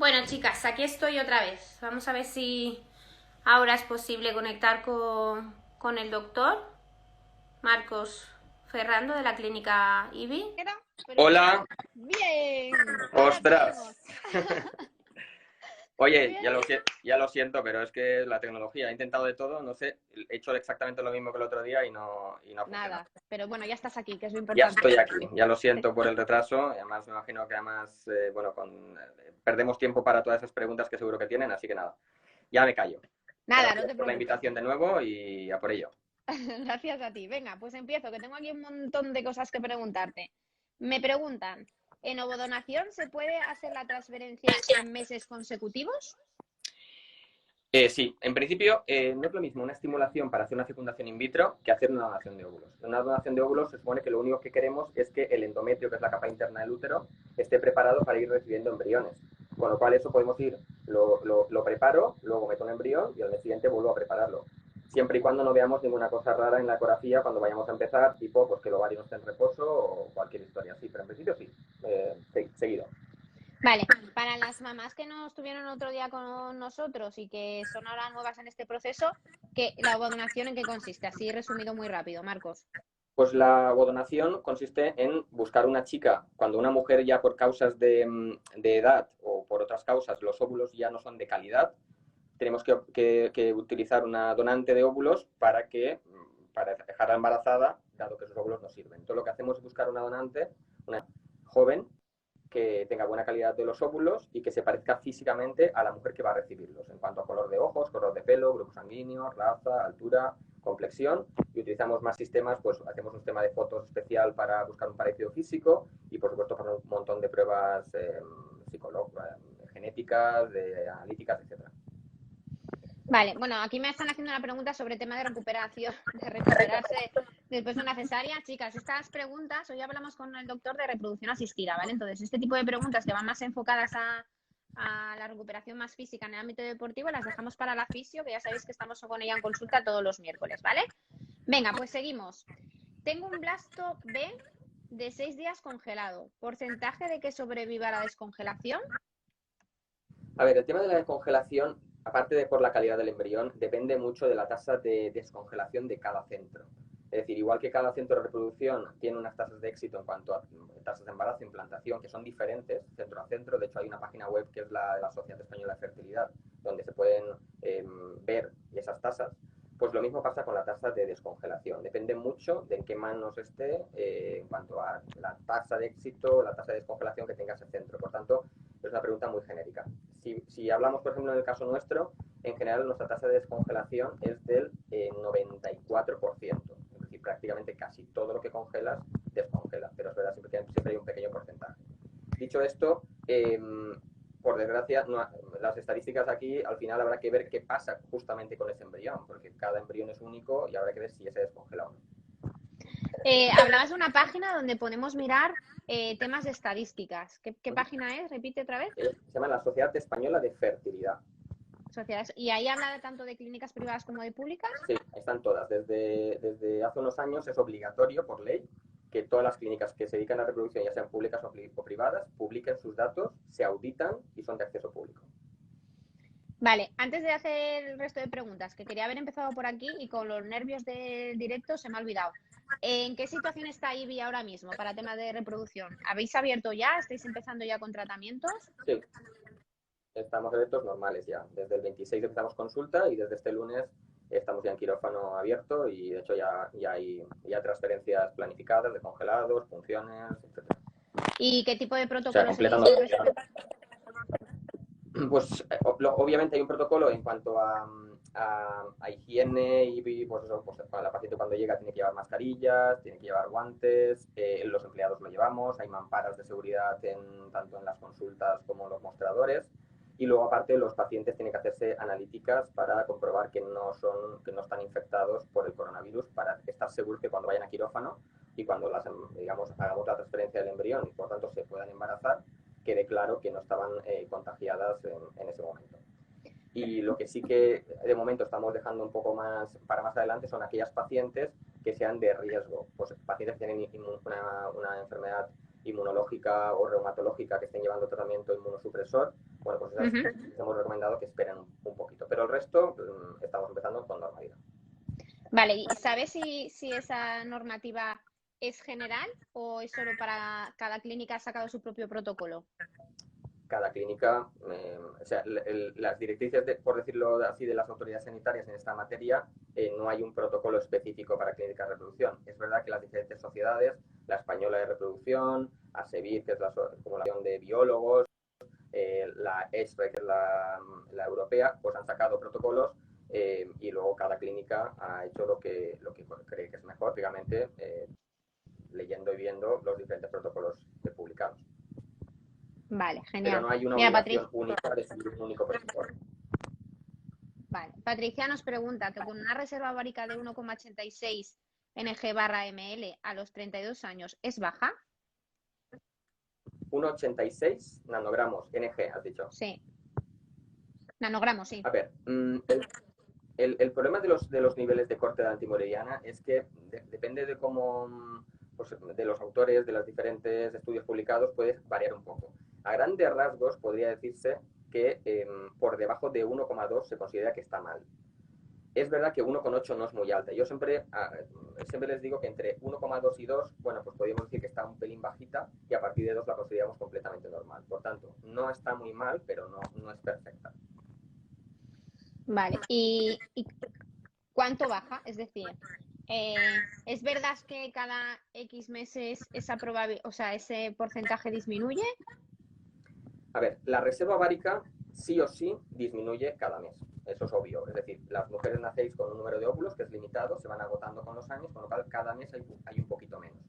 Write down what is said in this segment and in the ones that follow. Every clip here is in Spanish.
Bueno, chicas, aquí estoy otra vez. Vamos a ver si ahora es posible conectar con el doctor Marcos Ferrando de la clínica IBI. Pero Hola, bien, ahora te oímos. ostras. Muy Oye, bien. ya lo siento, pero es que la tecnología, he intentado de todo, no sé, he hecho exactamente lo mismo que el otro día y no ha funcionado. Nada, pero bueno, ya estás aquí, que es lo Ya importante. estoy aquí, ya lo siento por el retraso, y además me imagino que bueno, perdemos tiempo para todas esas preguntas que seguro que tienen, así que nada, ya me callo. Nada, no Gracias te por la preocupes. invitación de nuevo y a por ello. Gracias a ti. Venga, pues empiezo, que tengo aquí un montón de cosas que preguntarte. Me preguntan, ¿en ovodonación se puede hacer la transferencia en meses consecutivos? Sí, en principio no es lo mismo una estimulación para hacer una fecundación in vitro que hacer una donación de óvulos. En una donación de óvulos se supone que lo único que queremos es que el endometrio, que es la capa interna del útero, esté preparado para ir recibiendo embriones. Con lo cual eso podemos ir, lo preparo, luego meto un embrión y al mes siguiente vuelvo a prepararlo. Siempre y cuando no veamos ninguna cosa rara en la ecografía cuando vayamos a empezar, tipo pues que el ovario no esté en reposo o cualquier historia así. Pero en principio sí, seguido. Vale, para las mamás que no estuvieron otro día con nosotros y que son ahora nuevas en este proceso, ¿la ovodonación en qué consiste? Así resumido muy rápido, Marcos. Pues la ovodonación consiste en buscar una chica, cuando una mujer ya por causas de edad o por otras causas los óvulos ya no son de calidad, tenemos que utilizar una donante de óvulos para dejarla embarazada, dado que esos óvulos no sirven. Entonces lo que hacemos es buscar una donante, una joven, que tenga buena calidad de los óvulos y que se parezca físicamente a la mujer que va a recibirlos, en cuanto a color de ojos, color de pelo, grupo sanguíneo, raza, altura, complexión, y utilizamos más sistemas, pues hacemos un sistema de fotos especial para buscar un parecido físico y por supuesto para un montón de pruebas genéticas, analíticas, etcétera. Vale, bueno, aquí me están haciendo una pregunta sobre tema de recuperación, de recuperarse después de una cesárea. Chicas, estas preguntas, hoy hablamos con el doctor de reproducción asistida, ¿vale? Entonces, este tipo de preguntas que van más enfocadas a la recuperación más física en el ámbito deportivo, las dejamos para la fisio, que ya sabéis que estamos con ella en consulta todos los miércoles, ¿vale? Venga, pues seguimos. Tengo un blasto B de 6 días congelado. ¿Porcentaje de que sobreviva a la descongelación? A ver, el tema de la descongelación, aparte de por la calidad del embrión, depende mucho de la tasa de descongelación de cada centro. Es decir, igual que cada centro de reproducción tiene unas tasas de éxito en cuanto a tasas de embarazo e implantación que son diferentes centro a centro, de hecho hay una página web que es la de la Sociedad Española de Fertilidad, donde se pueden ver esas tasas, pues lo mismo pasa con la tasa de descongelación. Depende mucho de en qué manos esté en cuanto a la tasa de éxito, la tasa de descongelación que tenga ese centro. Por tanto, es una pregunta muy genérica. Si hablamos, por ejemplo, en el caso nuestro, en general nuestra tasa de descongelación es del 94%. Es decir, prácticamente casi todo lo que congelas descongela, pero es verdad, siempre hay un pequeño porcentaje. Dicho esto, por desgracia, las estadísticas aquí al final habrá que ver qué pasa justamente con ese embrión, porque cada embrión es único y habrá que ver si ese descongela o no. Hablabas de una página donde podemos mirar temas de estadísticas. ¿Qué página es? Repite otra vez. Se llama la Sociedad Española de Fertilidad. Sociedades. ¿Y ahí habla tanto de clínicas privadas como de públicas? Sí, están todas. Desde hace unos años es obligatorio por ley que todas las clínicas que se dedican a la reproducción, ya sean públicas o privadas, publiquen sus datos, se auditan y son de acceso público. Vale, antes de hacer el resto de preguntas, que quería haber empezado por aquí y con los nervios del directo se me ha olvidado. ¿En qué situación está IBI ahora mismo para temas de reproducción? ¿Habéis abierto ya? ¿Estáis empezando ya con tratamientos? Sí, estamos abiertos normales ya. Desde el 26 empezamos consulta y desde este lunes estamos ya en quirófano abierto y de hecho ya hay transferencias planificadas de congelados, punciones, etc. ¿Y qué tipo de O sea, protocolo seguís completando. con respecto? Pues obviamente hay un protocolo en cuanto a higiene y pues eso, pues la paciente cuando llega tiene que llevar mascarillas, tiene que llevar guantes, los empleados lo llevamos, hay mamparas de seguridad tanto en las consultas como en los mostradores y luego aparte los pacientes tienen que hacerse analíticas para comprobar que no están infectados por el coronavirus para estar seguros que cuando vayan a quirófano y cuando digamos hagamos la transferencia del embrión y por tanto se puedan embarazar quede claro que no estaban contagiadas en ese momento. Y lo que sí que de momento estamos dejando un poco más para más adelante son aquellas pacientes que sean de riesgo, pues pacientes que tienen una enfermedad inmunológica o reumatológica que estén llevando tratamiento inmunosupresor, bueno, pues esas hemos recomendado que esperen un poquito. Pero el resto estamos empezando con normalidad. Vale, ¿y sabes si esa normativa es general o es solo para cada clínica ha sacado su propio protocolo? Cada clínica, o sea, las directrices, por decirlo así, de las autoridades sanitarias en esta materia, no hay un protocolo específico para clínica de reproducción. Es verdad que las diferentes sociedades, la española de reproducción, ASEBIR, que es la acumulación de biólogos, la ESRE, que es la europea, pues han sacado protocolos y luego cada clínica ha hecho lo que cree que es mejor, obviamente, leyendo y viendo los diferentes protocolos publicados. Vale, Pero genial. no hay una Mira, obligación única de seguir un único protocolo. Vale. Patricia nos pregunta que con una reserva ovárica de 1,86 Ng/ml a los 32 años, ¿es baja? 1,86 nanogramos Ng, has dicho. Sí. Nanogramos, sí. A ver, el problema de los niveles de corte de antimoleriana es que depende de cómo, pues, de los autores, de los diferentes estudios publicados, puede variar un poco. A grandes rasgos podría decirse que por debajo de 1,2 se considera que está mal. Es verdad que 1,8 no es muy alta. Yo siempre les digo que entre 1,2 y 2, bueno, pues podríamos decir que está un pelín bajita y a partir de 2 la consideramos completamente normal. Por tanto, no está muy mal, pero no es perfecta. Vale. ¿Y cuánto baja? Es decir, ¿es verdad que cada X meses ese porcentaje disminuye? A ver, la reserva ovárica sí o sí disminuye cada mes. Eso es obvio. Es decir, las mujeres nacéis con un número de óvulos que es limitado, se van agotando con los años, con lo cual cada mes hay un poquito menos.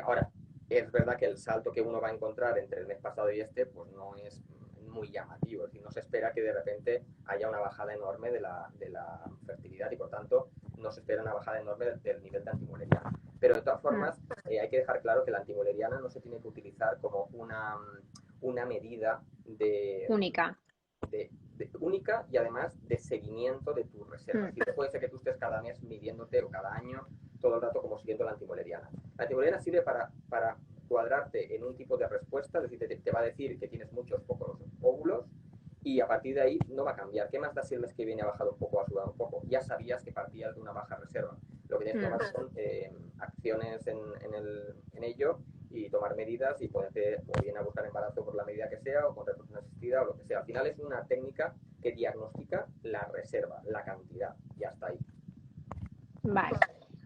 Ahora, es verdad que el salto que uno va a encontrar entre el mes pasado y este, pues no es muy llamativo. Es decir, no se espera que de repente haya una bajada enorme de la fertilidad y, por tanto, no se espera una bajada enorme del nivel de antimoleriana. Pero, de todas formas, hay que dejar claro que la antimoleriana no se tiene que utilizar como una medida Única. Única y además de seguimiento de tus reservas. Y puede ser que tú estés cada mes midiéndote o cada año todo el rato como siguiendo la antimoleriana. La antimoleriana sirve para cuadrarte en un tipo de respuesta, es decir, te va a decir que tienes muchos pocos óvulos y a partir de ahí no va a cambiar. ¿Qué más da si el mes que viene ha bajado un poco o ha subido un poco? Ya sabías que partías de una baja reserva. Lo que tienes que tomar son acciones en ello y tomar medidas y poderte o bien a buscar embarazo por la medida que sea o con reproducción asistida o lo que sea. Al final es una técnica que diagnostica la reserva, la cantidad, y hasta ahí. Vale.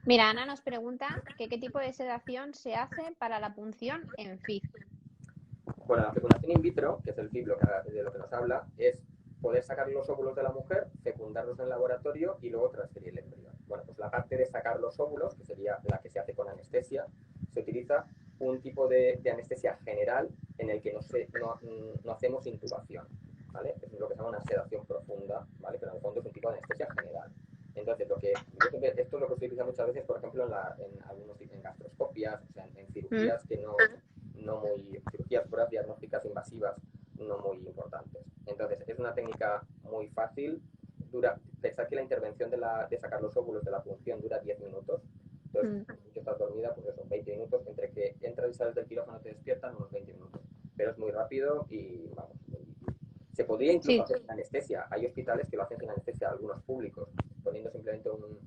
Mira, Ana nos pregunta que qué tipo de sedación se hace para la punción en FIV. Bueno, la fecundación in vitro, que es el FIV de lo que nos habla, es poder sacar los óvulos de la mujer, fecundarlos en el laboratorio y luego transferir el embrión. Bueno, pues la parte de sacar los óvulos, que sería la que se hace con anestesia, se utiliza un tipo de anestesia general en el que no hacemos intubación, ¿vale? Es lo que se llama una sedación profunda, ¿vale? Pero en el fondo es un tipo de anestesia general. Entonces, esto es lo que se utiliza muchas veces, por ejemplo, en gastroscopias, o sea, en cirugías que cirugías puras diagnósticas invasivas no muy importantes. Entonces, es una técnica muy fácil, pensar que la intervención de sacar los óvulos de la punción dura 10 minutos. Entonces, si estás dormida, pues eso, 20 minutos, entre que entras y sales del quirófano te despiertan unos 20 minutos. Pero es muy rápido y vamos. Se podría incluso hacer sin anestesia. Hay hospitales que lo hacen sin anestesia, algunos públicos, poniendo simplemente un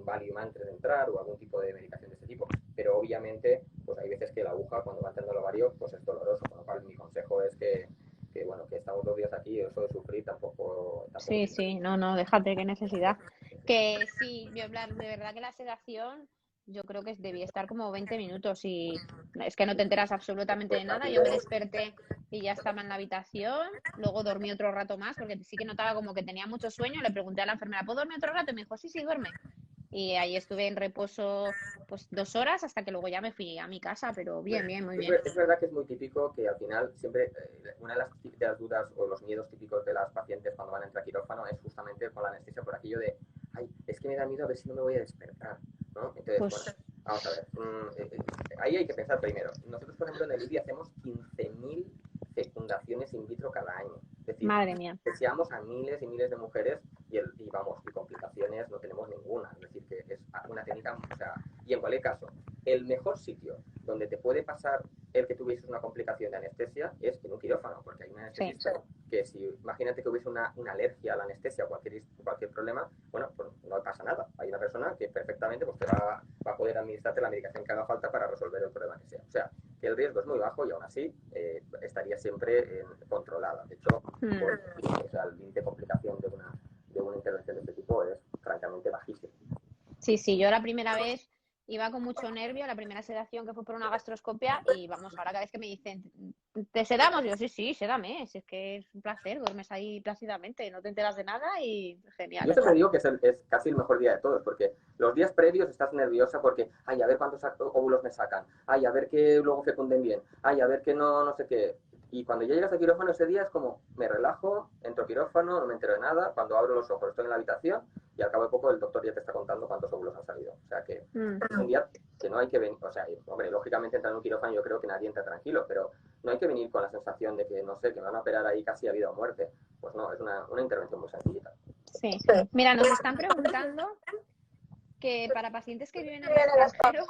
Valium antes de entrar o algún tipo de medicación de este tipo. Pero obviamente, pues hay veces que la aguja cuando va entrando al ovario, pues es doloroso. Con lo cual mi consejo es que estamos 2 días aquí, eso de sufrir tampoco Sí, no, déjate, qué necesidad. Que sí, de verdad que la sedación yo creo que debía estar como 20 minutos y es que no te enteras absolutamente de nada. Yo me desperté y ya estaba en la habitación, luego dormí otro rato más porque sí que notaba como que tenía mucho sueño. Le pregunté a la enfermera, ¿puedo dormir otro rato? Y me dijo, sí, duerme. Y ahí estuve en reposo pues 2 horas hasta que luego ya me fui a mi casa, pero bien, muy bien. Es verdad que es muy típico que al final siempre una de las dudas o los miedos típicos de las pacientes cuando van a entrar a quirófano es justamente con la anestesia por aquello de, ay, es que me da miedo a ver si no me voy a despertar, ¿no? Entonces, bueno, vamos a ver. Ahí hay que pensar primero. Nosotros, por ejemplo, en el IBI hacemos 15.000 fecundaciones in vitro cada año. Es decir, madre mía. deseamos a miles y miles de mujeres y complicaciones no tenemos ninguna. Es decir, que es una técnica, o sea, y en cualquier caso, el mejor sitio donde te puede pasar el que tuvieses una complicación de anestesia es en un quirófano, porque hay un anestesista que si, imagínate que hubiese una alergia a la anestesia o cualquier problema, bueno, pues no pasa nada. Hay una persona que perfectamente pues, te va a poder administrarte la medicación que haga falta para resolver el problema que sea. O sea, que el riesgo es muy bajo y aún así estaría siempre controlada. De hecho, o sea, el límite de complicación de una intervención de este tipo es francamente bajísimo. Sí, yo la primera vez iba con mucho nervio, la primera sedación que fue por una gastroscopia y vamos, ahora cada vez que me dicen, ¿te sedamos? Yo, sí, sédame, si es que es un placer, duermes ahí plácidamente, no te enteras de nada y genial. Yo siempre digo que es casi el mejor día de todos, porque los días previos estás nerviosa porque, ay, a ver cuántos óvulos me sacan, ay, a ver que luego fecunden bien, ay, a ver que no sé qué. Y cuando ya llegas al quirófano ese día es como, me relajo, entro quirófano, no me entero de nada, cuando abro los ojos estoy en la habitación y al cabo de poco el doctor ya te está contando cuántos óvulos han salido. O sea que es un día que no hay que venir, o sea, hombre, lógicamente entrar en un quirófano yo creo que nadie entra tranquilo, pero no hay que venir con la sensación de que, no sé, que me van a operar ahí casi a vida o muerte. Pues no, es una intervención muy sencillita. Sí. Mira, nos están preguntando que para pacientes que viven en el extranjero,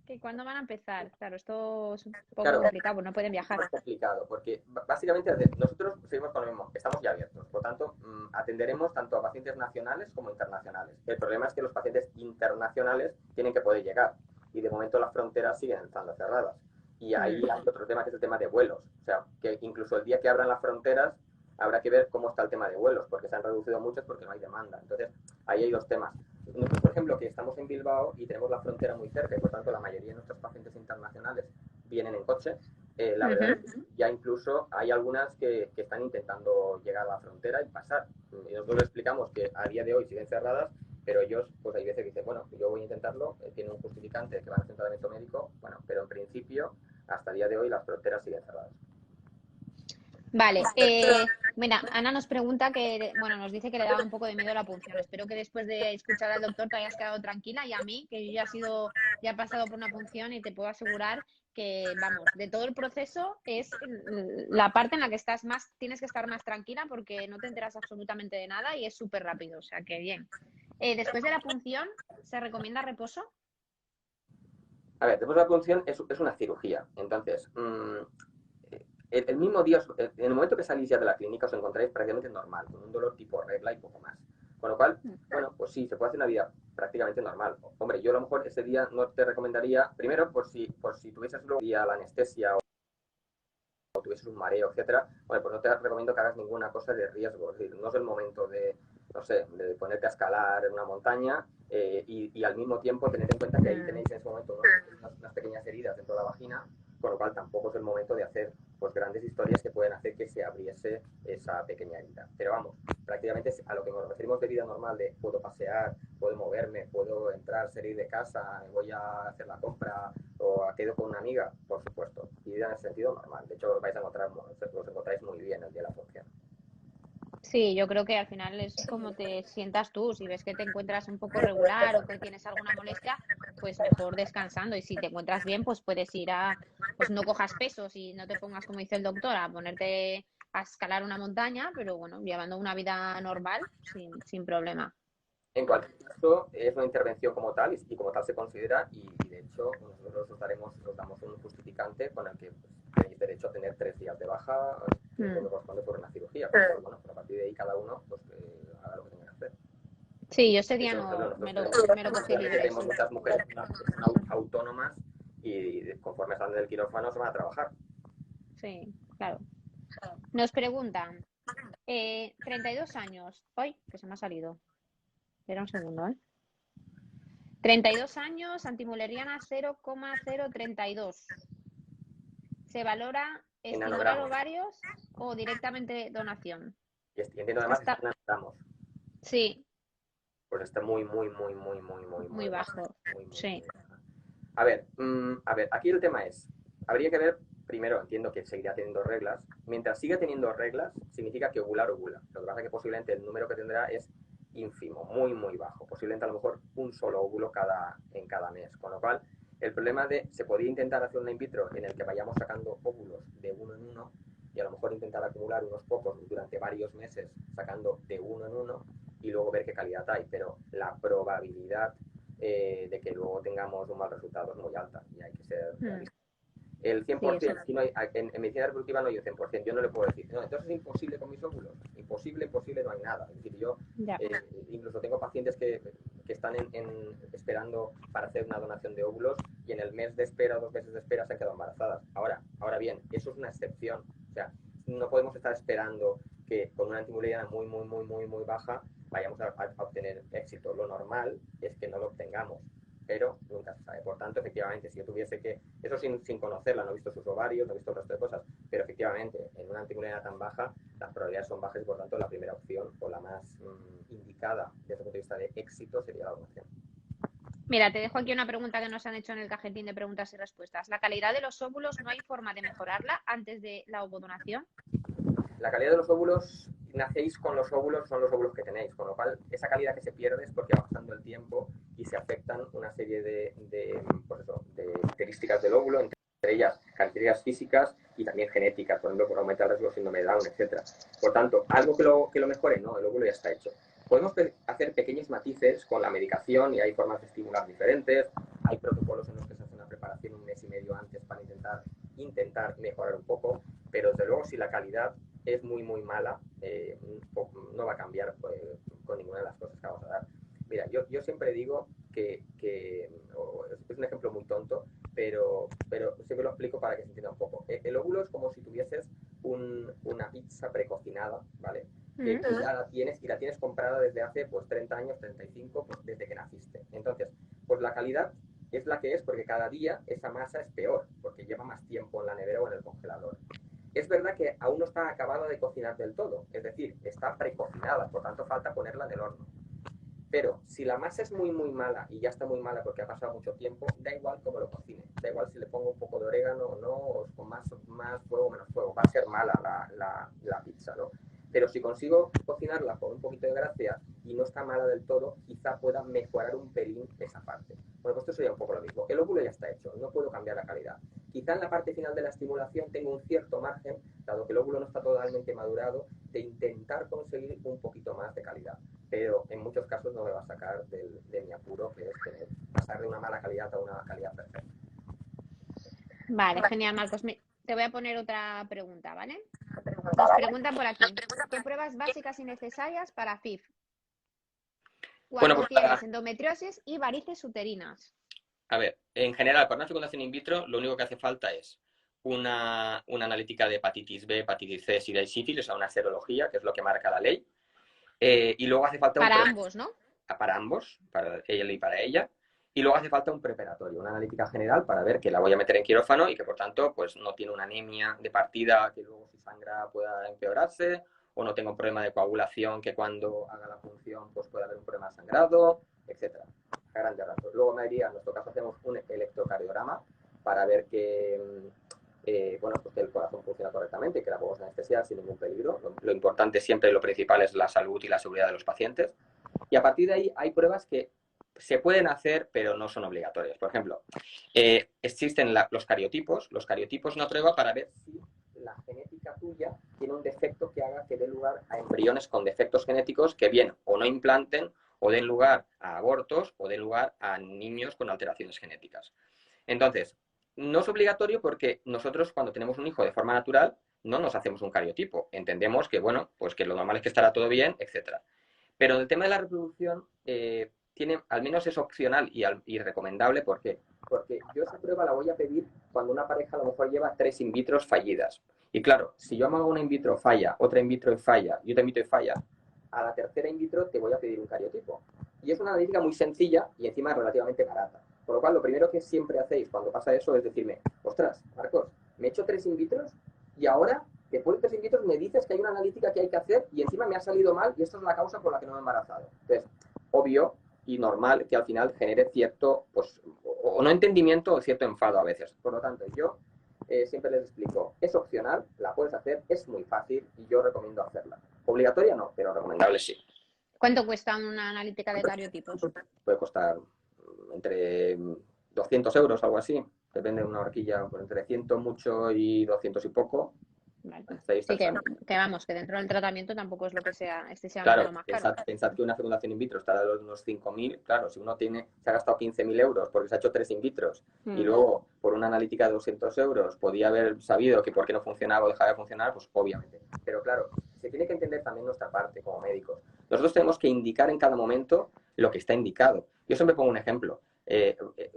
que cuándo van a empezar. Claro, esto es un poco complicado, pues no pueden viajar. Es complicado, porque básicamente nosotros seguimos con lo mismo, estamos ya abiertos, por tanto, atenderemos tanto a pacientes nacionales como internacionales. El problema es que los pacientes internacionales tienen que poder llegar, y de momento las fronteras siguen estando cerradas. Y ahí hay otro tema que es el tema de vuelos, o sea, que incluso el día que abran las fronteras habrá que ver cómo está el tema de vuelos, porque se han reducido muchos porque no hay demanda. Entonces, ahí hay dos temas. Nosotros, por ejemplo, que estamos en Bilbao y tenemos la frontera muy cerca, y por tanto la mayoría de nuestros pacientes internacionales vienen en coche, la verdad es que ya incluso hay algunas que están intentando llegar a la frontera y pasar. Y nosotros les explicamos que a día de hoy siguen cerradas, pero ellos, pues hay veces que dicen, bueno, yo voy a intentarlo, tiene un justificante de que van a hacer un tratamiento médico, bueno, pero en principio, hasta el día de hoy las fronteras siguen cerradas. Vale, mira, Ana nos pregunta que, bueno, nos dice que le daba un poco de miedo la punción. Espero que después de escuchar al doctor te hayas quedado tranquila y a mí, que yo ya he pasado por una punción y te puedo asegurar que, vamos, de todo el proceso es la parte en la que tienes que estar más tranquila porque no te enteras absolutamente de nada y es súper rápido, o sea que bien. Después de la punción, ¿se recomienda reposo? A ver, después de la punción es una cirugía, entonces... el mismo día, en el momento que salís ya de la clínica, os encontráis prácticamente normal, con un dolor tipo regla y poco más. Con lo cual, bueno, pues sí, se puede hacer una vida prácticamente normal. Hombre, yo a lo mejor ese día no te recomendaría, primero, por si tuvieses luego día la anestesia o tuvieses un mareo, etcétera, bueno, pues no te recomiendo que hagas ninguna cosa de riesgo. Es decir, no es el momento de, no sé, de ponerte a escalar en una montaña y al mismo tiempo tener en cuenta que ahí tenéis en ese momento unas pequeñas heridas dentro de la vagina, con lo cual tampoco es el momento de hacer pues grandes historias que pueden hacer que se abriese esa pequeña herida. Pero vamos, prácticamente a lo que nos referimos de vida normal, de puedo pasear, puedo moverme, puedo entrar, salir de casa, voy a hacer la compra o quedo con una amiga, por supuesto. Y vida en el sentido normal. De hecho, os encontráis muy bien el día de la función. Sí, yo creo que al final es como te sientas tú. Si ves que te encuentras un poco regular o que tienes alguna molestia, pues mejor descansando. Y si te encuentras bien, pues puedes ir pues no cojas pesos y no te pongas, como dice el doctor, a ponerte a escalar una montaña, pero bueno, llevando una vida normal, sin problema. En cualquier caso, es una intervención como tal y como tal se considera y de hecho nosotros os damos un justificante con el que pues, tenéis derecho a tener 3 días de baja, que es lo que corresponde por una cirugía. Pero bueno, a partir de ahí cada uno pues, haga lo que tenga que hacer. Sí, yo ese De día hecho, no me lo cogí libre. tenemos Sí. muchas mujeres que son autónomas y conforme salen del quirófano se van a trabajar. Sí, claro. Nos preguntan, 32 años. ¡Ay! Que se me ha salido. Espera un segundo, ¿eh? 32 años, antimuleriana 0,032. ¿Se valora En estimular nanogramos. ovarios o directamente donación? Y entiendo además que están en nanogramos. Sí, Pues está muy muy bajo. bajo. Sí. A ver, aquí el tema es, habría que ver, primero entiendo que seguirá teniendo reglas. Mientras siga teniendo reglas, significa que ovula. Lo que pasa es que posiblemente el número que tendrá es ínfimo, muy bajo. Posiblemente a lo mejor un solo óvulo en cada mes. Con lo cual, el problema se podría intentar hacer una in vitro en el que vayamos sacando óvulos de uno en uno y a lo mejor intentar acumular unos pocos durante varios meses sacando de uno en uno y luego ver qué calidad hay. Pero la probabilidad de que luego tengamos un mal resultado es muy alta y hay que ser realistas. El Sí, 100%, eso. si no hay, en medicina reproductiva no hay un 100%, yo no le puedo decir, no, entonces es imposible con mis óvulos, imposible, no hay nada. Es decir, yo Ya. incluso tengo pacientes que están esperando para hacer una donación de óvulos y en el mes de espera o 2 meses de espera se han quedado embarazadas. Ahora bien, eso es una excepción. O sea, no podemos estar esperando que con una antimulleriana muy baja vayamos a obtener éxito. Lo normal es que no lo obtengamos, pero nunca se sabe. Por tanto, efectivamente, si yo tuviese que, eso sin conocerla, no he visto sus ovarios, no he visto el resto de cosas, pero efectivamente, en una antimulleriana tan baja, las probabilidades son bajas y por tanto la primera opción o la más indicada desde el punto de vista de éxito sería la donación. Mira, te dejo aquí una pregunta que nos han hecho en el cajetín de preguntas y respuestas. ¿La calidad de los óvulos no hay forma de mejorarla antes de la ovodonación? La calidad de los óvulos, nacéis con los óvulos, son los óvulos que tenéis, con lo cual esa calidad que se pierde es porque va pasando el tiempo y se afectan una serie de características del óvulo, entre ellas características físicas y también genéticas, por ejemplo, por aumentar el riesgo de síndrome de Down, etc. Por tanto, algo que lo mejore, no, el óvulo ya está hecho. Podemos hacer pequeños matices con la medicación y hay formas de estimular diferentes, hay protocolos en los que se hace una preparación 1 mes y medio antes para intentar mejorar un poco, pero desde luego si la calidad es muy mala, no va a cambiar con ninguna de las cosas que vamos a dar. Mira, yo siempre digo que es un ejemplo muy tonto, pero siempre lo explico para que se entienda un poco. El óvulo es como si tuvieses una pizza precocinada, ¿vale? Que ya la tienes comprada desde hace pues 30 años, 35, pues desde que naciste. Entonces, pues la calidad es la que es porque cada día esa masa es peor, porque lleva más tiempo en la nevera o en el congelador. Es verdad que aún no está acabada de cocinar del todo, es decir, está precocinada, por tanto falta ponerla en el horno. Pero si la masa es muy mala y ya está muy mala porque ha pasado mucho tiempo, da igual cómo lo cocine, da igual si le pongo un poco de orégano o no, o con más fuego o menos fuego, va a ser mala la pizza, ¿no? Pero si consigo cocinarla con un poquito de gracia y no está mala del todo, quizá pueda mejorar un pelín esa parte. Bueno, pues esto sería un poco lo mismo. El óvulo ya está hecho, no puedo cambiar la calidad. Quizá en la parte final de la estimulación tengo un cierto margen, dado que el óvulo no está totalmente madurado, de intentar conseguir un poquito más de calidad. Pero en muchos casos no me va a sacar de mi apuro, que es pasar de una mala calidad a una calidad perfecta. Vale, genial, Marcos. Te voy a poner otra pregunta, ¿vale? Nos preguntan por aquí, ¿qué pruebas básicas y necesarias para FIV? Cuando Bueno, pues tienes endometriosis y varices uterinas. A ver, en general, para una fecundación in vitro, lo único que hace falta es una analítica de hepatitis B, hepatitis C, SIDA y sífilis, o sea, una serología, que es lo que marca la ley. Y luego hace falta para ambos, ¿no? Para ambos, para él y para ella. Y luego hace falta un preparatorio, una analítica general para ver que la voy a meter en quirófano y que, por tanto, pues no tiene una anemia de partida que luego si sangra pueda empeorarse, o no tengo un problema de coagulación que cuando haga la punción pues pueda haber un problema de sangrado, etcétera. A grandes rasgos. Luego en nuestro caso hacemos un electrocardiograma para ver que pues que el corazón funciona correctamente y que la podemos anestesiar sin ningún peligro. Lo importante siempre y lo principal es la salud y la seguridad de los pacientes. Y a partir de ahí hay pruebas que se pueden hacer, pero no son obligatorias. Por ejemplo, existen los cariotipos. Los cariotipos es una prueba para ver si la genética tuya tiene un defecto que haga que dé lugar a embriones con defectos genéticos que bien o no implanten o den lugar a abortos o den lugar a niños con alteraciones genéticas. Entonces, no es obligatorio porque nosotros cuando tenemos un hijo de forma natural no nos hacemos un cariotipo. Entendemos que, bueno, pues que lo normal es que estará todo bien, etcétera. Pero en el tema de la reproducción, al menos es opcional y recomendable. ¿Por qué? Porque yo esa prueba la voy a pedir cuando una pareja a lo mejor lleva 3 in vitro fallidas. Y claro, si yo hago una in vitro falla, otra in vitro falla y otra in vitro falla, a la tercera in vitro te voy a pedir un cariotipo. Y es una analítica muy sencilla y encima relativamente barata. Por lo cual, lo primero que siempre hacéis cuando pasa eso es decirme, ostras, Marcos, me he hecho 3 in vitros y ahora, después de 3 in vitros, me dices que hay una analítica que hay que hacer y encima me ha salido mal y esto es la causa por la que no me he embarazado. Entonces, obvio y normal que al final genere cierto, pues, o no entendimiento o cierto enfado a veces. Por lo tanto, yo siempre les explico, es opcional, la puedes hacer, es muy fácil y yo recomiendo hacerla. Obligatoria no, pero recomendable sí. ¿Cuánto cuesta una analítica de cariotipos? Puede costar entre 200 euros, algo así. Depende de una horquilla, pues entre 100 mucho y 200 y poco. Vale. Hasta ahí está Sí, el sanar. que vamos, que dentro del tratamiento tampoco es lo que sea, sea Claro, lo más caro. pensad que una fecundación in vitro está de unos 5.000, claro, si uno se ha gastado 15.000 euros porque se ha hecho 3 in vitros y luego por una analítica de 200 euros podía haber sabido que por qué no funcionaba o dejaba de funcionar, pues obviamente. Pero claro, se tiene que entender también nuestra parte como médicos. Nosotros tenemos que indicar en cada momento lo que está indicado. Yo siempre pongo un ejemplo.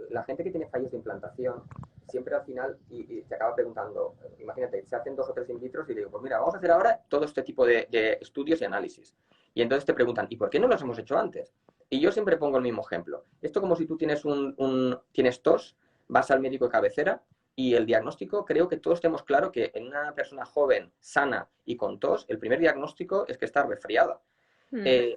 La gente que tiene fallos de implantación siempre al final y te acaba preguntando, imagínate, se hacen 2 o 3 in vitros y le digo, pues mira, vamos a hacer ahora todo este tipo de estudios y análisis. Y entonces te preguntan, ¿y por qué no los hemos hecho antes? Y yo siempre pongo el mismo ejemplo. Esto como si tú tienes tienes tos, vas al médico de cabecera y el diagnóstico, creo que todos tenemos claro que en una persona joven, sana y con tos, el primer diagnóstico es que está resfriada.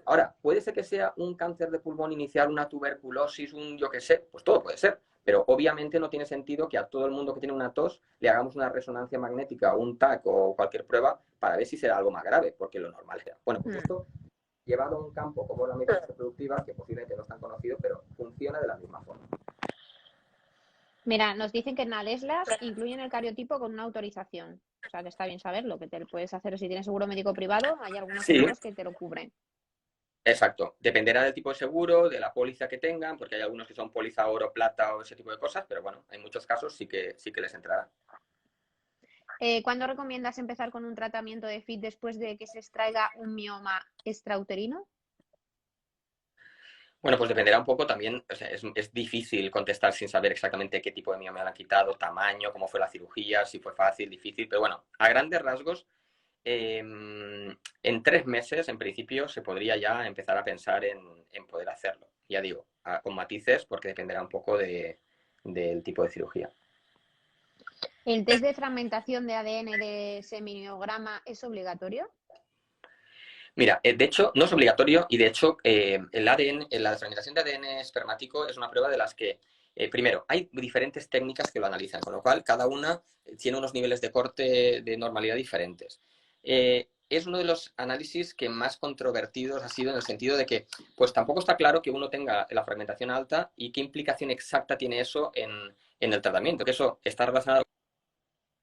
Ahora, puede ser que sea un cáncer de pulmón inicial, una tuberculosis, yo qué sé, pues todo puede ser, pero obviamente no tiene sentido que a todo el mundo que tiene una tos le hagamos una resonancia magnética o un TAC o cualquier prueba para ver si será algo más grave, porque lo normal era. Bueno, pues esto llevado a un campo como la medicina reproductiva, que posiblemente no es tan conocido, pero funciona de la misma forma. Mira, nos dicen que en Aleslas incluyen el cariotipo con una autorización. O sea, que está bien saberlo, que te lo puedes hacer si tienes seguro médico privado, hay algunos Sí, seguros que te lo cubren. exacto. Dependerá del tipo de seguro, de la póliza que tengan, porque hay algunos que son póliza oro, plata o ese tipo de cosas, pero bueno, en muchos casos sí que les entrará. ¿Cuándo recomiendas empezar con un tratamiento de FIT después de que se extraiga un mioma extrauterino? Bueno, pues dependerá un poco también, o sea, es difícil contestar sin saber exactamente qué tipo de mioma me han quitado, tamaño, cómo fue la cirugía, si fue fácil, difícil, pero bueno, a grandes rasgos, en 3 meses, en principio, se podría ya empezar a pensar en poder hacerlo. Ya digo, con matices, porque dependerá un poco del tipo de cirugía. ¿El test de fragmentación de ADN de seminiograma es obligatorio? Mira, de hecho, no es obligatorio y de hecho el ADN, la fragmentación de ADN espermático es una prueba de las que, primero, hay diferentes técnicas que lo analizan, con lo cual cada una tiene unos niveles de corte de normalidad diferentes. Es uno de los análisis que más controvertidos ha sido en el sentido de que pues tampoco está claro que uno tenga la fragmentación alta y qué implicación exacta tiene eso en el tratamiento, que eso está relacionado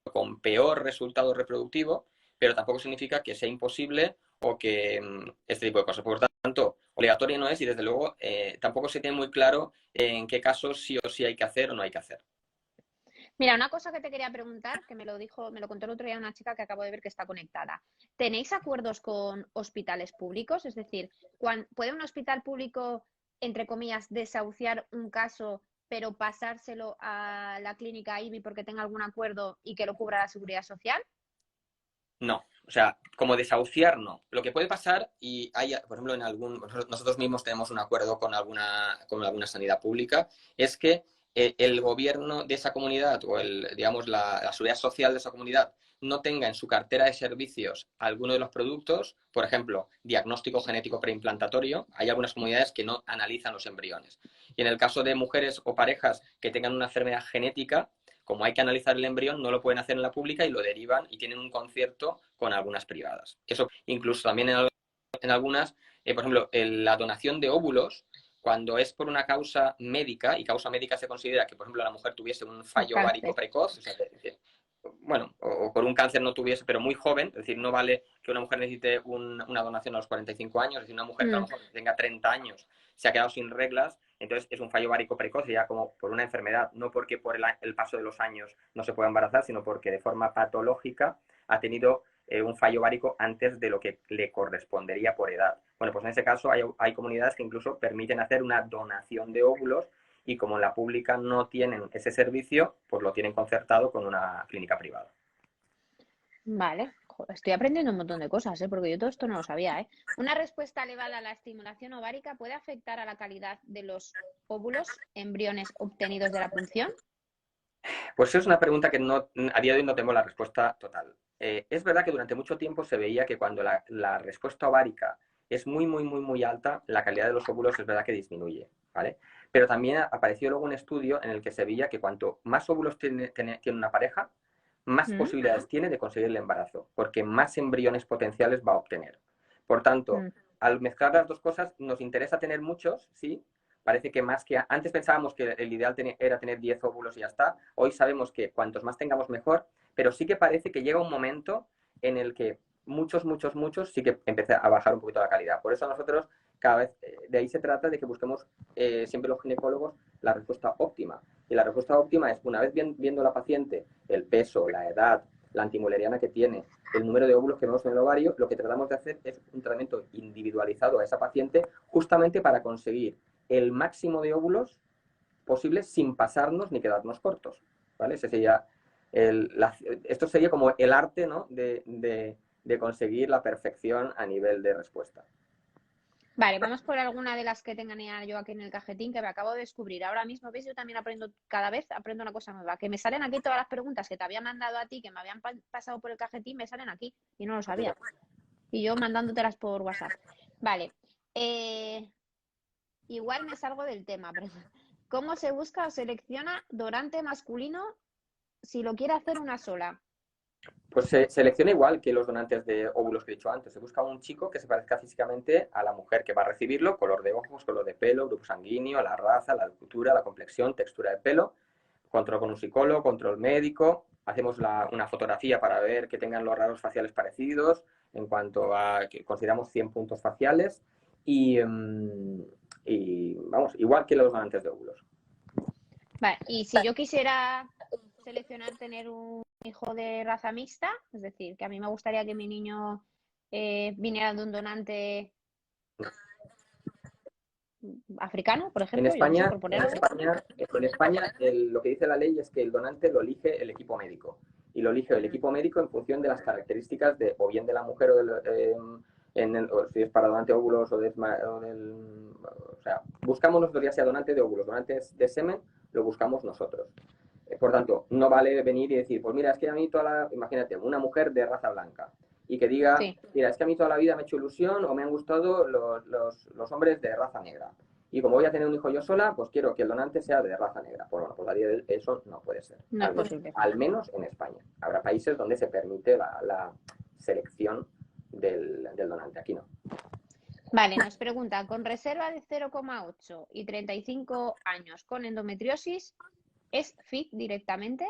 con peor resultado reproductivo, pero tampoco significa que sea imposible o que este tipo de cosas. Por tanto, obligatorio no es y desde luego tampoco se tiene muy claro en qué casos sí o sí hay que hacer o no hay que hacer. Mira, una cosa que te quería preguntar, que me lo contó el otro día una chica que acabo de ver que está conectada. ¿Tenéis acuerdos con hospitales públicos? Es decir, ¿puede un hospital público, entre comillas, desahuciar un caso, pero pasárselo a la clínica IBI porque tenga algún acuerdo y que lo cubra la Seguridad Social? No, o sea, como desahuciar no. Lo que puede pasar, y hay, por ejemplo, nosotros mismos tenemos un acuerdo con alguna sanidad pública, es que el gobierno de esa comunidad o digamos, la seguridad social de esa comunidad no tenga en su cartera de servicios alguno de los productos, por ejemplo, diagnóstico genético preimplantatorio, hay algunas comunidades que no analizan los embriones. Y en el caso de mujeres o parejas que tengan una enfermedad genética, como hay que analizar el embrión, no lo pueden hacer en la pública y lo derivan y tienen un concierto con algunas privadas. Eso incluso también en algunas, por ejemplo, la donación de óvulos, cuando es por una causa médica, y causa médica se considera que, por ejemplo, la mujer tuviese un Un fallo ovárico cáncer. precoz, o sea, bueno, o por un cáncer no tuviese, pero muy joven, es decir, no vale que una mujer necesite una donación a los 45 años, es decir, una mujer que a lo mejor tenga 30 años, se ha quedado sin reglas, entonces es un fallo ovárico precoz, ya como por una enfermedad, no porque por el paso de los años no se pueda embarazar, sino porque de forma patológica ha tenido un fallo ovárico antes de lo que le correspondería por edad. Bueno, pues en ese caso hay comunidades que incluso permiten hacer una donación de óvulos y como en la pública no tienen ese servicio, pues lo tienen concertado con una clínica privada. Vale. Joder, estoy aprendiendo un montón de cosas, ¿eh? Porque yo todo esto no lo sabía, ¿eh? ¿Una respuesta elevada a la estimulación ovárica puede afectar a la calidad de los óvulos, embriones obtenidos de la punción? Pues es una pregunta que a día de hoy no tengo la respuesta total. Es verdad que durante mucho tiempo se veía que cuando la respuesta ovárica es muy, muy, muy, muy alta, la calidad de los óvulos es verdad que disminuye, ¿vale? Pero también apareció luego un estudio en el que se veía que cuanto más óvulos tiene una pareja, más posibilidades tiene de conseguir el embarazo, porque más embriones potenciales va a obtener. Por tanto, al mezclar las dos cosas, nos interesa tener muchos, sí. Parece que más que antes pensábamos que el ideal era tener 10 óvulos y ya está. Hoy sabemos que cuantos más tengamos mejor, pero sí que parece que llega un momento en el que muchos sí que empecé a bajar un poquito la calidad. Por eso nosotros cada vez, de ahí se trata de que busquemos siempre los ginecólogos la respuesta óptima. Y la respuesta óptima es, una vez viendo la paciente, el peso, la edad, la antimuleriana que tiene, el número de óvulos que vemos en el ovario, lo que tratamos de hacer es un tratamiento individualizado a esa paciente justamente para conseguir el máximo de óvulos posible sin pasarnos ni quedarnos cortos, ¿vale? Ese sería esto sería como el arte, ¿no? de conseguir la perfección a nivel de respuesta. Vale, vamos por alguna de las que tenía yo aquí en el cajetín que me acabo de descubrir. Ahora mismo, ¿ves? Yo también aprendo, cada vez aprendo una cosa nueva. Que me salen aquí todas las preguntas que te había mandado a ti, que me habían pasado por el cajetín, me salen aquí y no lo sabía. Y yo mandándotelas por WhatsApp. Vale. Igual me salgo del tema, pero ¿cómo se busca o selecciona donante masculino si lo quiere hacer una sola? Pues se selecciona igual que los donantes de óvulos que he dicho antes. Se busca un chico que se parezca físicamente a la mujer que va a recibirlo, color de ojos, color de pelo, grupo sanguíneo, la raza, la altura, la complexión, textura de pelo. Control con un psicólogo, control médico. Hacemos una fotografía para ver que tengan los rasgos faciales parecidos en cuanto a que consideramos 100 puntos faciales y vamos, igual que los donantes de óvulos. Vale, y si yo quisiera seleccionar tener un hijo de raza mixta, es decir, que a mí me gustaría que mi niño viniera de un donante africano, por ejemplo, yo no sé, por poner algo. En España lo que dice la ley es que el donante lo elige el equipo médico. Y lo elige el equipo médico en función de las características de o bien de la mujer o si es para donante de óvulos o o sea, buscamos nosotros, ya sea donante de óvulos, donantes de semen, lo buscamos nosotros. Por tanto, no vale venir y decir, pues mira, es que a mí imagínate, una mujer de raza blanca y que diga, Sí. mira, es que a mí toda la vida me ha hecho ilusión o me han gustado los hombres de raza negra. Y como voy a tener un hijo yo sola, pues quiero que el donante sea de raza negra. Pues bueno, pues a día de hoy eso no puede ser. No es posible. Al menos en España. Habrá países donde se permite la selección del donante. Aquí no. Vale, nos pregunta, con reserva de 0,8 y 35 años con endometriosis, ¿es FIT directamente?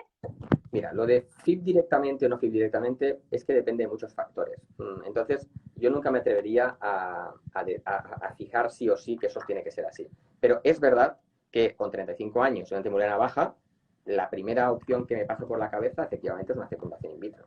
Mira, lo de FIP directamente o no FIP directamente es que depende de muchos factores. Entonces, yo nunca me atrevería a fijar sí o sí que eso tiene que ser así. Pero es verdad que con 35 años y una antimuleriana baja, la primera opción que me pasa por la cabeza efectivamente es una fecundación in vitro.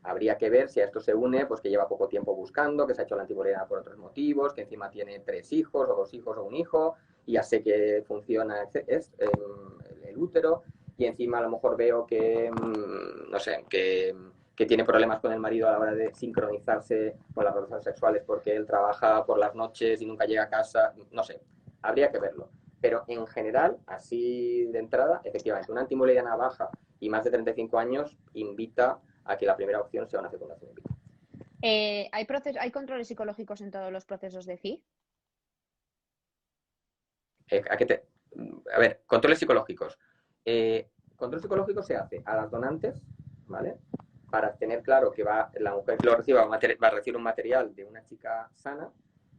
Habría que ver si a esto se une, pues que lleva poco tiempo buscando, que se ha hecho la antimuleriana por otros motivos, que encima tiene 3 hijos o 2 hijos o un hijo, y ya sé que funciona el útero, y encima a lo mejor veo que, no sé, que tiene problemas con el marido a la hora de sincronizarse con las relaciones sexuales porque él trabaja por las noches y nunca llega a casa, no sé, habría que verlo. Pero en general, así de entrada, efectivamente, una antimuleriana baja y más de 35 años invita a que la primera opción sea una fecundación in vitro. ¿Hay controles psicológicos en todos los procesos de FIT? A ver, controles psicológicos. Control psicológico se hace a las donantes, ¿vale? Para tener claro que la mujer que lo reciba va a recibir un material de una chica sana,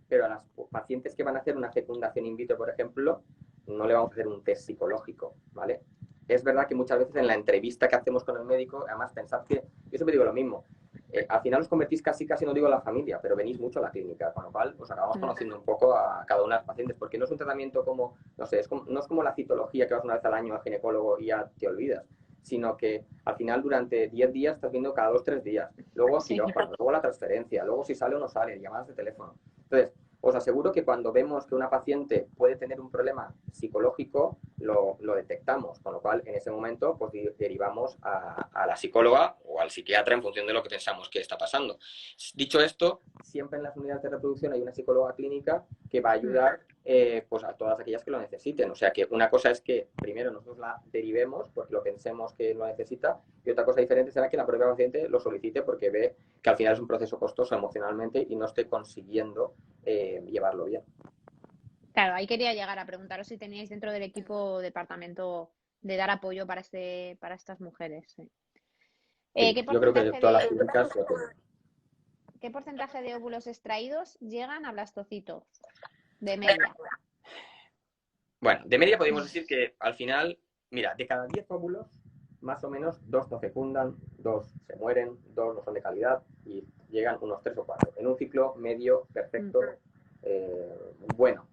pero a las pacientes que van a hacer una fecundación in vitro, por ejemplo, no le vamos a hacer un test psicológico, ¿vale? Es verdad que muchas veces en la entrevista que hacemos con el médico, además pensad que, yo siempre digo lo mismo, al final os convertís casi no digo a la familia, pero venís mucho a la clínica, con lo cual os acabamos conociendo un poco a cada una de las pacientes, porque no es un tratamiento como, no sé, no es como la citología que vas una vez al año al ginecólogo y ya te olvidas, sino que al final durante 10 días estás viendo cada 2-3 días, luego quirófano, luego la transferencia, luego si sale o no sale, llamadas de teléfono. Entonces, os aseguro que cuando vemos que una paciente puede tener un problema psicológico, lo detectamos, con lo cual en ese momento pues derivamos a la psicóloga o al psiquiatra en función de lo que pensamos que está pasando. Dicho esto, siempre en las unidades de reproducción hay una psicóloga clínica que va a ayudar pues a todas aquellas que lo necesiten. O sea que una cosa es que primero nosotros la derivemos porque lo pensemos que lo necesita, y otra cosa diferente será que la propia paciente lo solicite porque ve que al final es un proceso costoso emocionalmente y no esté consiguiendo llevarlo bien. Claro, ahí quería llegar a preguntaros si teníais dentro del equipo o departamento de dar apoyo para estas mujeres. Sí. Sí, yo creo que todas las clínicas lo tienen. ¿Qué porcentaje de óvulos extraídos llegan a blastocitos de media? Bueno, de media podemos decir que al final, mira, de cada 10 óvulos, más o menos 2 no fecundan, 2 se mueren, 2 no son de calidad y llegan unos 3 o 4. En un ciclo medio perfecto, bueno.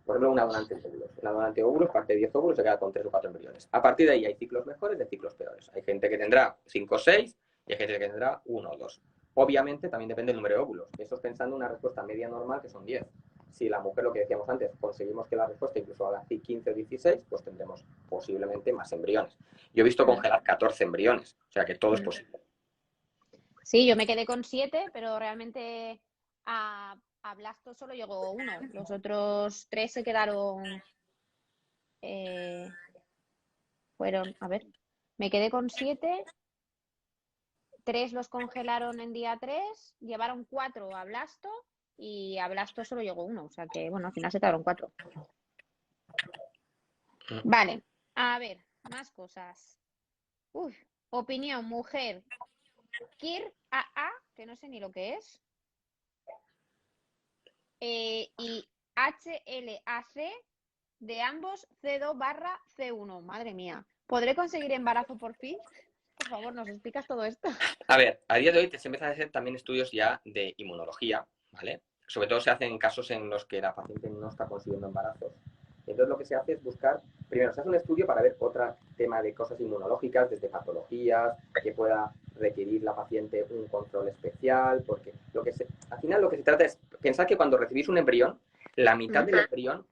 Por ejemplo, una donante de óvulos. Una donante de óvulos parte de 10 óvulos se queda con 3 o 4 embriones. A partir de ahí hay ciclos mejores y ciclos peores. Hay gente que tendrá 5 o 6 y hay gente que tendrá 1 o 2. Obviamente también depende del número de óvulos. Eso es pensando en una respuesta media normal que son 10. Si la mujer, lo que decíamos antes, conseguimos que la respuesta incluso haga 15 o 16, pues tendremos posiblemente más embriones. Yo he visto congelar 14 embriones, o sea que todo es posible. Sí, yo me quedé con 7, pero realmente a Blasto solo llegó 1. Los otros 3 se quedaron, fueron, a ver, me quedé con 7, 3 los congelaron en día 3, llevaron 4 a Blasto y a Blasto solo llegó 1, o sea que, bueno, al final se quedaron 4. Vale, a ver, más cosas. Uf, opinión, mujer. KIR AA, que no sé ni lo que es. Y HLAC de ambos C2/C1. Madre mía. ¿Podré conseguir embarazo por fin? Por favor, ¿nos explicas todo esto? A ver, a día de hoy se empiezan a hacer también estudios ya de inmunología, ¿vale? Sobre todo se hacen casos en los que la paciente no está consiguiendo embarazos. Entonces lo que se hace es buscar, primero se hace un estudio para ver otro tema de cosas inmunológicas, desde patologías, que pueda requerir la paciente un control especial, porque al final lo que se trata es pensar que cuando recibís un embrión, la mitad del embrión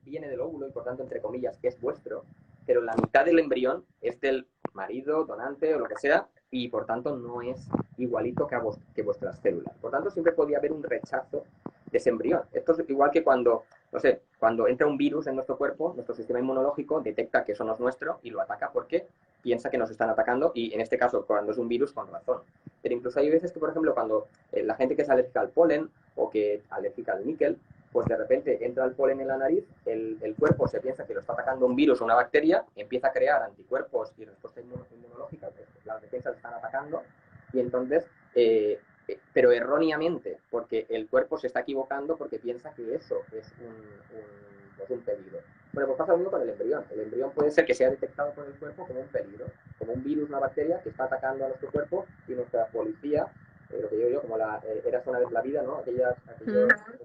viene del óvulo y por tanto, entre comillas, que es vuestro, pero la mitad del embrión es del marido, donante o lo que sea, y por tanto no es igualito que vuestras células. Por tanto, siempre podía haber un rechazo de ese embrión. Esto es igual que cuando, no sé, cuando entra un virus en nuestro cuerpo, nuestro sistema inmunológico detecta que eso no es nuestro y lo ataca porque piensa que nos están atacando y en este caso, cuando es un virus, con razón. Pero incluso hay veces que, por ejemplo, cuando la gente que es alérgica al polen o que es alérgica al níquel, pues de repente entra el polen en la nariz, el cuerpo se piensa que lo está atacando un virus o una bacteria, empieza a crear anticuerpos y respuesta inmunológica, pues las defensas están atacando, y entonces, pero erróneamente, porque el cuerpo se está equivocando porque piensa que eso es un peligro. Bueno, pues pasa lo mismo con el embrión. El embrión puede ser que sea detectado por el cuerpo como un peligro, como un virus, una bacteria que está atacando a nuestro cuerpo y nuestra policía, lo que digo yo, como eras una vez la vida, ¿no? Aquellos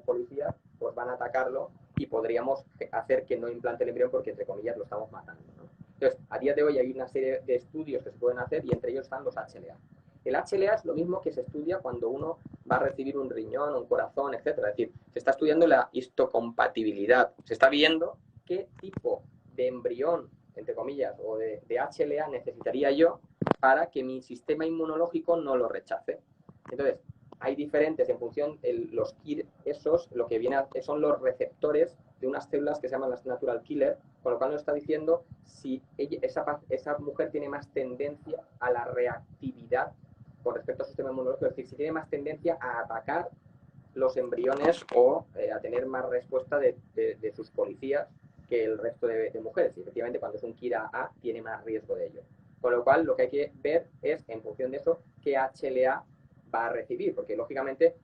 policías pues van a atacarlo y podríamos hacer que no implante el embrión porque, entre comillas, lo estamos matando, ¿no? Entonces, a día de hoy hay una serie de estudios que se pueden hacer y entre ellos están los HLA. El HLA es lo mismo que se estudia cuando uno va a recibir un riñón, un corazón, etcétera. Es decir, se está estudiando la histocompatibilidad. Se está viendo qué tipo de embrión, entre comillas, o de HLA necesitaría yo para que mi sistema inmunológico no lo rechace. Entonces, hay diferentes en función de los KIR, esos, lo que viene son los receptores de unas células que se llaman las natural killer, con lo cual nos está diciendo si esa mujer tiene más tendencia a la reactividad con respecto al sistema inmunológico, es decir, si tiene más tendencia a atacar los embriones o a tener más respuesta de sus policías que el resto de mujeres. Y efectivamente, cuando es un KIR A, tiene más riesgo de ello. Con lo cual, lo que hay que ver es, en función de eso, qué HLA va a recibir, porque lógicamente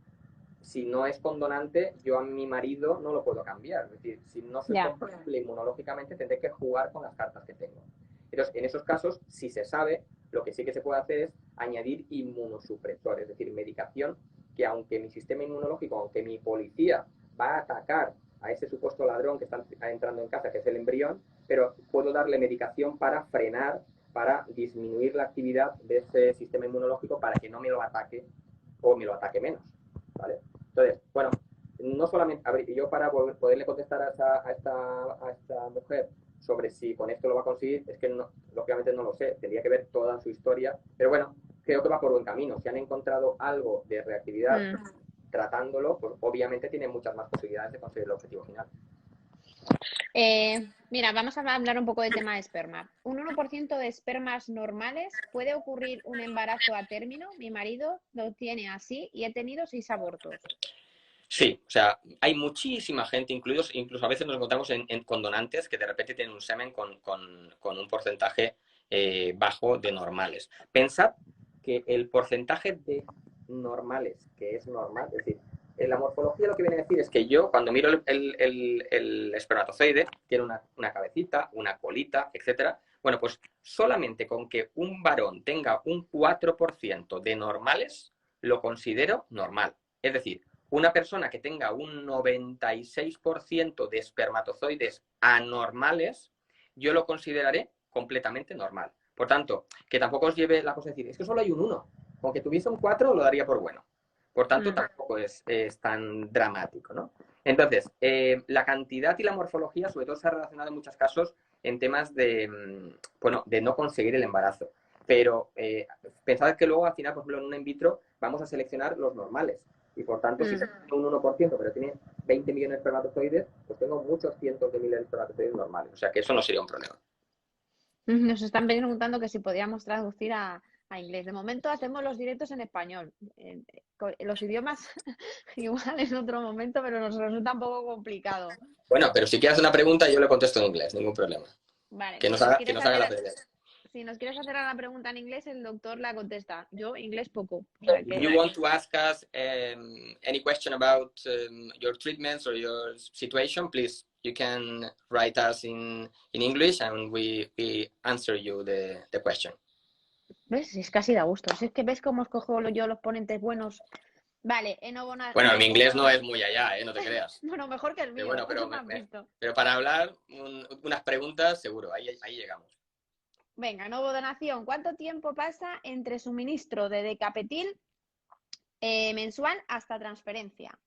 si no es con donante, yo a mi marido no lo puedo cambiar. Es decir, si no soy compatible inmunológicamente, tendré que jugar con las cartas que tengo. Entonces, en esos casos, si se sabe, lo que sí que se puede hacer es añadir inmunosupresores, es decir, medicación que aunque mi sistema inmunológico, aunque mi policía va a atacar a ese supuesto ladrón que está entrando en casa, que es el embrión, pero puedo darle medicación para frenar, para disminuir la actividad de ese sistema inmunológico para que no me lo ataque o me lo ataque menos, ¿vale? Entonces, bueno, no solamente, a ver, yo para poderle contestar a esta mujer sobre si con esto lo va a conseguir, es que no, lógicamente no lo sé, tendría que ver toda su historia, pero bueno, creo que va por buen camino. Si han encontrado algo de reactividad tratándolo, pues obviamente tienen muchas más posibilidades de conseguir el objetivo final. Mira, vamos a hablar un poco del tema de esperma. Un 1% de espermas normales puede ocurrir un embarazo a término. Mi marido lo tiene así y he tenido 6 abortos. Sí, o sea, hay muchísima gente, incluso a veces nos encontramos con donantes que de repente tienen un semen con un porcentaje bajo de normales. Pensad que el porcentaje de normales, que es normal, es decir, en la morfología lo que viene a decir es que yo, cuando miro el espermatozoide, tiene una cabecita, una colita, etcétera. Bueno, pues solamente con que un varón tenga un 4% de normales, lo considero normal. Es decir, una persona que tenga un 96% de espermatozoides anormales, yo lo consideraré completamente normal. Por tanto, que tampoco os lleve la cosa de decir, es que solo hay un 1. Con que tuviese un 4 lo daría por bueno. Por tanto, tampoco es tan dramático, ¿no? Entonces, la cantidad y la morfología, sobre todo, se ha relacionado en muchos casos en temas bueno, de no conseguir el embarazo. Pero pensad que luego, al final, por ejemplo, en un in vitro, vamos a seleccionar los normales. Y por tanto, si tengo un 1%, pero tiene 20 millones de espermatozoides, pues tengo muchos cientos de miles de espermatozoides normales. O sea que eso no sería un problema. Nos están preguntando que si podríamos traducir a inglés. De momento hacemos los directos en español. Los idiomas igual en otro momento, pero nos resulta un poco complicado. Bueno, pero si quieres una pregunta, yo le contesto en inglés, ningún problema. Vale, Que nos haga la pelea. si nos quieres hacer la pregunta en inglés, el doctor la contesta. Yo inglés poco. O So sea if que... you want to ask us any question about your treatments or your situation, please, you can write us in English and we answer you the question. ¿Ves? Es casi da gusto. Si es que ves cómo escojo yo los ponentes buenos. Vale, Bueno, mi inglés no es muy allá, no te creas. Bueno, mejor que el mío. Pero bueno, Visto. pero para hablar unas preguntas, seguro, ahí llegamos. Venga, novodonación. ¿Cuánto tiempo pasa entre suministro de decapetil mensual hasta transferencia?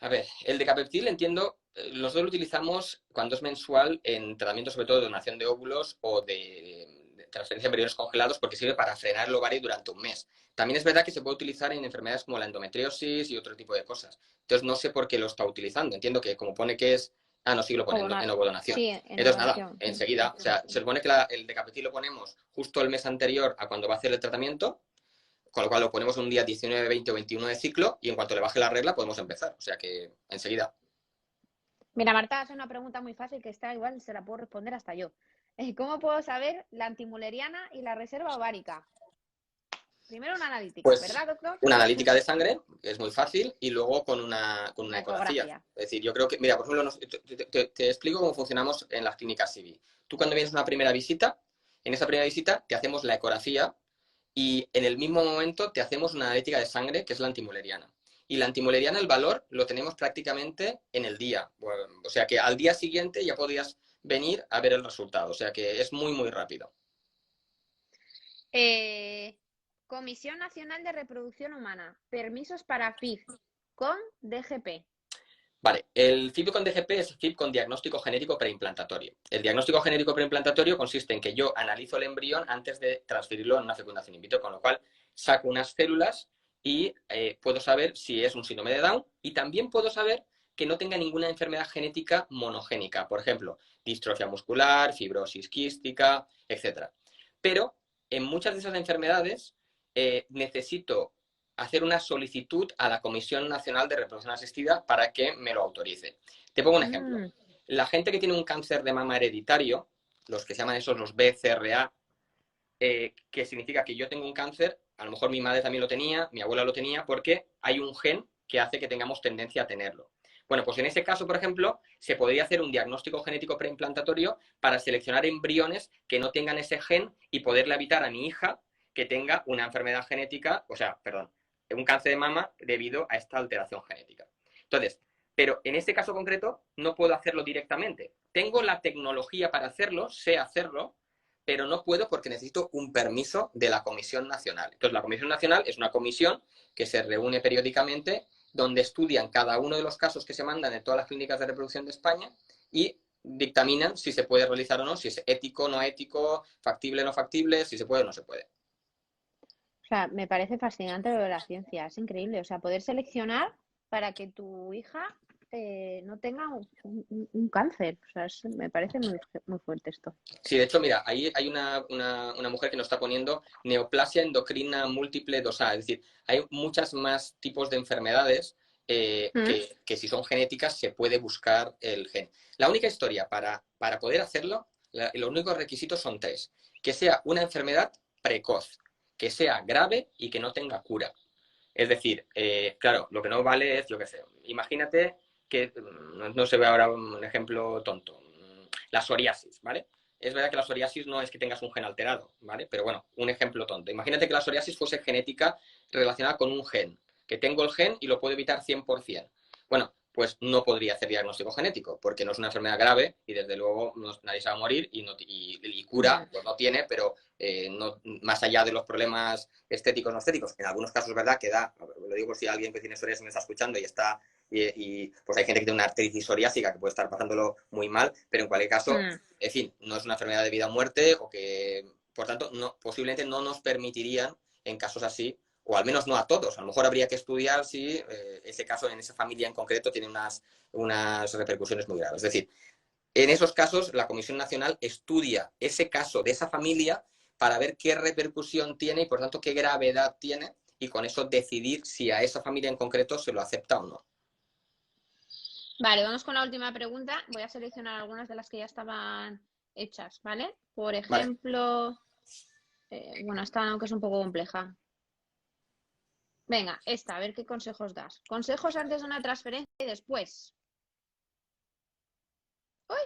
A ver, el decapeptil, entiendo, nosotros lo utilizamos cuando es mensual en tratamiento sobre todo de donación de óvulos o de transferencia de embriones congelados porque sirve para frenar el ovario durante un mes. También es verdad que se puede utilizar en enfermedades como la endometriosis y otro tipo de cosas. Entonces no sé por qué lo está utilizando. Entiendo que como pone que es... Ah, no, sí lo pone en ovodonación. Sí, entonces nada, enseguida, o sea, se supone que el decapetil lo ponemos justo el mes anterior a cuando va a hacer el tratamiento, con lo cual lo ponemos un día 19, 20 o 21 de ciclo y en cuanto le baje la regla podemos empezar. O sea que enseguida. Mira, Marta hace una pregunta muy fácil que está igual, se la puedo responder hasta yo. ¿Cómo puedo saber la antimuleriana y la reserva ovárica? Primero una analítica, Pues, ¿verdad, doctor? una analítica de sangre, que es muy fácil, y luego con una ecografía. Es decir, yo creo que, mira, por ejemplo, te explico cómo funcionamos en las clínicas CIVI. Tú cuando vienes a una primera visita, en esa primera visita te hacemos la ecografía y en el mismo momento te hacemos una analítica de sangre, que es la antimuleriana. Y la antimuleriana, el valor, lo tenemos prácticamente en el día. Bueno, o sea que al día siguiente ya podrías venir a ver el resultado. O sea que es muy, muy rápido. Comisión Nacional de Reproducción Humana. Permisos para FIV con DGP. Vale, el FIV con DGP es FIV con diagnóstico genético preimplantatorio. El diagnóstico genético preimplantatorio consiste en que yo analizo el embrión antes de transferirlo en una fecundación in vitro, con lo cual saco unas células y puedo saber si es un síndrome de Down y también puedo saber que no tenga ninguna enfermedad genética monogénica, por ejemplo, distrofia muscular, fibrosis quística, etc. Pero en muchas de esas enfermedades necesito hacer una solicitud a la Comisión Nacional de Reproducción Asistida para que me lo autorice. Te pongo un ejemplo. La gente que tiene un cáncer de mama hereditario, los que se llaman esos los BCRA, que significa que yo tengo un cáncer, a lo mejor mi madre también lo tenía, mi abuela lo tenía, porque hay un gen que hace que tengamos tendencia a tenerlo. Bueno, pues en ese caso, por ejemplo, se podría hacer un diagnóstico genético preimplantatorio para seleccionar embriones que no tengan ese gen y poderle evitar a mi hija que tenga una enfermedad genética, o sea, perdón, un cáncer de mama debido a esta alteración genética. Entonces, pero en este caso concreto no puedo hacerlo directamente. Tengo la tecnología para hacerlo, sé hacerlo, pero no puedo porque necesito un permiso de la Comisión Nacional. Entonces, la Comisión Nacional es una comisión que se reúne periódicamente donde estudian cada uno de los casos que se mandan en todas las clínicas de reproducción de España y dictaminan si se puede realizar o no, si es ético, no ético, factible, no factible, si se puede o no se puede. O sea, me parece fascinante lo de la ciencia, es increíble. O sea, poder seleccionar para que tu hija no tenga un cáncer. O sea, me parece muy, muy fuerte esto. Sí, de hecho, mira, ahí hay una mujer que nos está poniendo neoplasia endocrina múltiple dosal. Es decir, hay muchas más tipos de enfermedades que si son genéticas se puede buscar el gen. La única historia para poder hacerlo, los únicos requisitos son 3. Que sea una enfermedad precoz, que sea grave y que no tenga cura. Es decir, claro, lo que no vale es, yo qué sé, imagínate que, no se ve ahora un ejemplo tonto, la psoriasis, ¿vale? es verdad que la psoriasis no es que tengas un gen alterado, ¿vale? Pero bueno, un ejemplo tonto. Imagínate que la psoriasis fuese genética relacionada con un gen, que tengo el gen y lo puedo evitar 100%. Bueno, pues no podría hacer diagnóstico genético, porque no es una enfermedad grave y desde luego nadie se va a morir y cura, pues no tiene, pero no, más allá de los problemas estéticos no estéticos, en algunos casos es verdad que da, lo digo por si alguien que tiene psoriasis me está escuchando y está pues hay gente que tiene una artritis psoriásica que puede estar pasándolo muy mal, pero en cualquier caso, en fin, no es una enfermedad de vida o muerte o que, por tanto, no, posiblemente no nos permitirían en casos así, o al menos no a todos. A lo mejor habría que estudiar si ese caso en esa familia en concreto tiene unas repercusiones muy graves. Es decir, en esos casos la Comisión Nacional estudia ese caso de esa familia para ver qué repercusión tiene y por tanto qué gravedad tiene y con eso decidir si a esa familia en concreto se lo acepta o no. Vale, vamos con la última pregunta. Voy a seleccionar algunas de las que ya estaban hechas, ¿vale? Por ejemplo, bueno, esta aunque es un poco compleja. Venga, esta, a ver qué consejos das. Consejos antes de una transferencia y después. ¡Uy!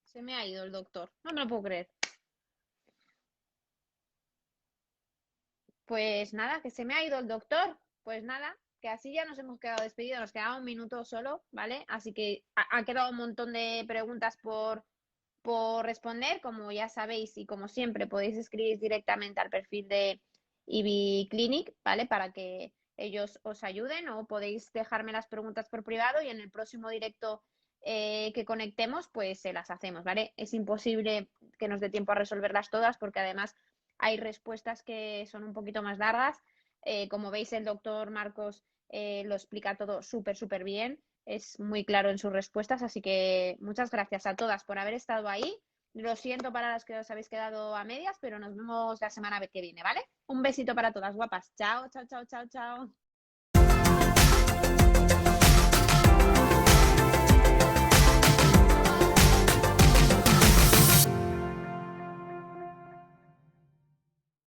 Se me ha ido el doctor. No me lo puedo creer. Pues nada, que se me ha ido el doctor. Pues nada, que así ya nos hemos quedado despedidos. Nos quedaba un minuto solo, ¿vale? Así que ha quedado un montón de preguntas por responder. Como ya sabéis y como siempre, podéis escribir directamente al perfil de IBI Clinic, ¿vale? Para que ellos os ayuden, o podéis dejarme las preguntas por privado y en el próximo directo que conectemos, pues se las hacemos, ¿vale? Es imposible que nos dé tiempo a resolverlas todas porque además hay respuestas que son un poquito más largas. Como veis, el doctor Marcos lo explica todo súper bien. Es muy claro en sus respuestas, así que muchas gracias a todas por haber estado ahí. Lo siento para las que os habéis quedado a medias, pero nos vemos la semana que viene, ¿vale? Un besito para todas, guapas. Chao, chao, chao, chao, chao.